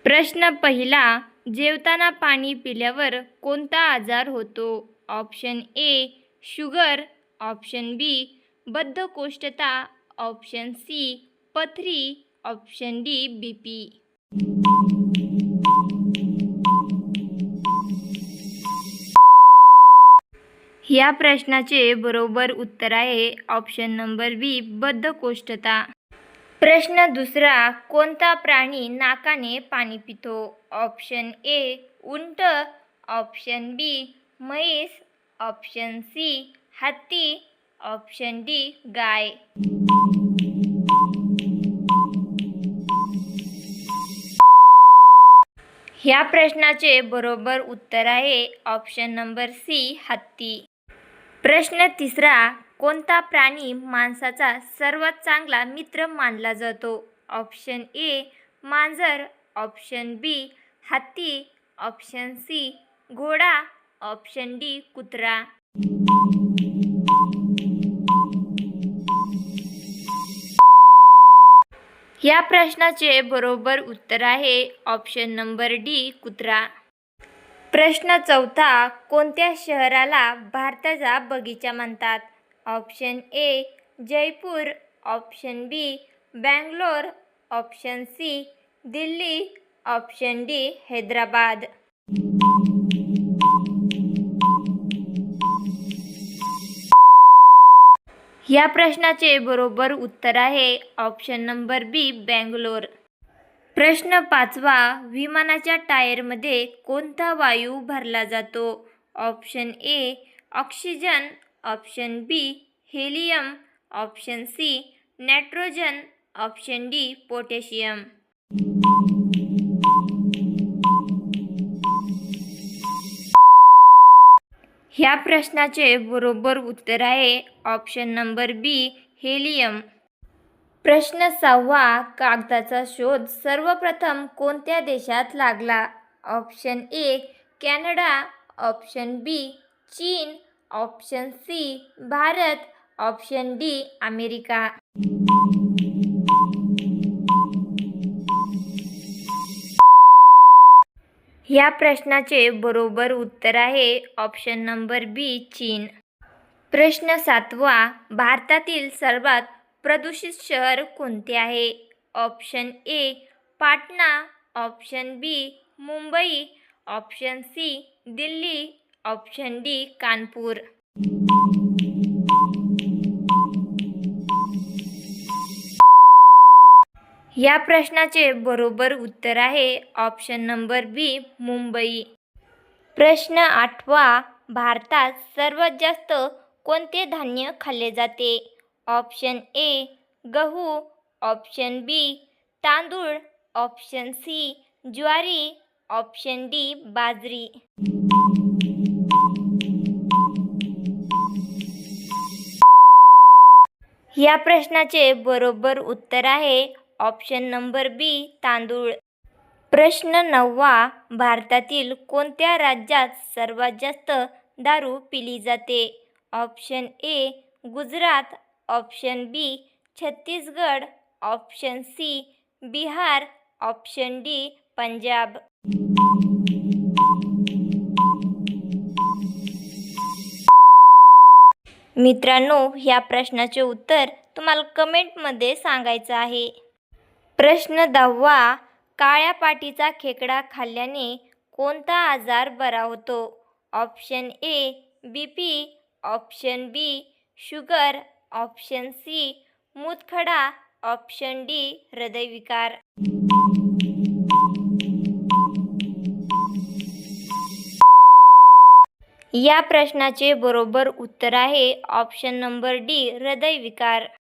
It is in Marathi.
प्रश्न पहिला, जेवताना पाणी पिल्यावर कोणता आजार होतो? ऑप्शन ए शुगर, ऑप्शन बी बद्धकोष्ठता, ऑप्शन सी पथरी, ऑप्शन डी बीपी. या प्रश्नाचे बरोबर उत्तर आहे ऑप्शन नंबर बी बद्धकोष्ठता. प्रश्न दुसरा, कोणता प्राणी नाकाने पाणी पितो? ऑप्शन ए उंट, ऑप्शन बी म्हैस, ऑप्शन सी हत्ती, ऑप्शन डी गाय. ह्या प्रश्नाचे बरोबर उत्तर आहे ऑप्शन नंबर सी हत्ती. प्रश्न तिसरा, कोणता प्राणी माणसाचा सर्वात चांगला मित्र मानला जातो? ऑप्शन ए मांजर, ऑप्शन बी हत्ती, ऑप्शन सी घोडा, ऑप्शन डी कुत्रा. या प्रश्नाचे बरोबर उत्तर आहे ऑप्शन नंबर डी कुत्रा. प्रश्न चौथा, कोणत्या शहराला भारताचा बगीचा म्हणतात? Option A Jaipur, option B Bangalore, option C Delhi, option D Hyderabad. या प्रश्नाचे बरोबर उत्तर आहे ऑप्शन नंबर बी बँगलोर. प्रश्न पाचवा, विमानाच्या टायरमध्ये कोणता वायू भरला जातो? Option A oxygen, option B helium, option C nitrogen, option D potassium. ह्या प्रश्नाचे बरोबर उत्तर आहे ऑप्शन नंबर बी हेलियम. प्रश्न सहावा, कागदाचा शोध सर्वप्रथम कोणत्या देशात लागला? Option A Canada, option B चीन, option C Bharat, option D America. या प्रश्नाचे बरोबर उत्तर आहे ऑप्शन नंबर बी चीन. प्रश्न सातवा, भारतातील सर्वात प्रदूषित शहर कोणते आहे? Option A Patna, option B Mumbai, option C Delhi, option D Kanpur. या प्रश्नाचे बरोबर उत्तर आहे ऑप्शन नंबर बी मुंबई. प्रश्न आठवा, भारतात सर्वात जास्त कोणते धान्य खाल्ले जाते? ऑप्शन ए गहू, ऑप्शन बी तांदूळ, ऑप्शन सी ज्वारी, ऑप्शन डी बाजरी. या प्रश्नाचे बरोबर उत्तर आहे ऑप्शन नंबर बी तांदूळ. प्रश्न नववा, भारतातील कोणत्या राज्यात सर्वात जास्त दारू पिली जाते? Option A Gujarat, option B Chhattisgarh, option C Bihar, option D Punjab. मित्रांनो, ह्या प्रश्नाचे उत्तर तुम्हाला कमेंटमध्ये सांगायचं आहे. प्रश्न 10वा, काळ्या पाटीचा खेकडा खाल्ल्याने कोणता आजार बरा होतो? Option A BP, option B sugar, option C मूतखडा, ऑप्शन डी हृदयविकार. या प्रश्नाचे बरोबर उत्तर आहे ऑप्शन नंबर डी हृदयविकार.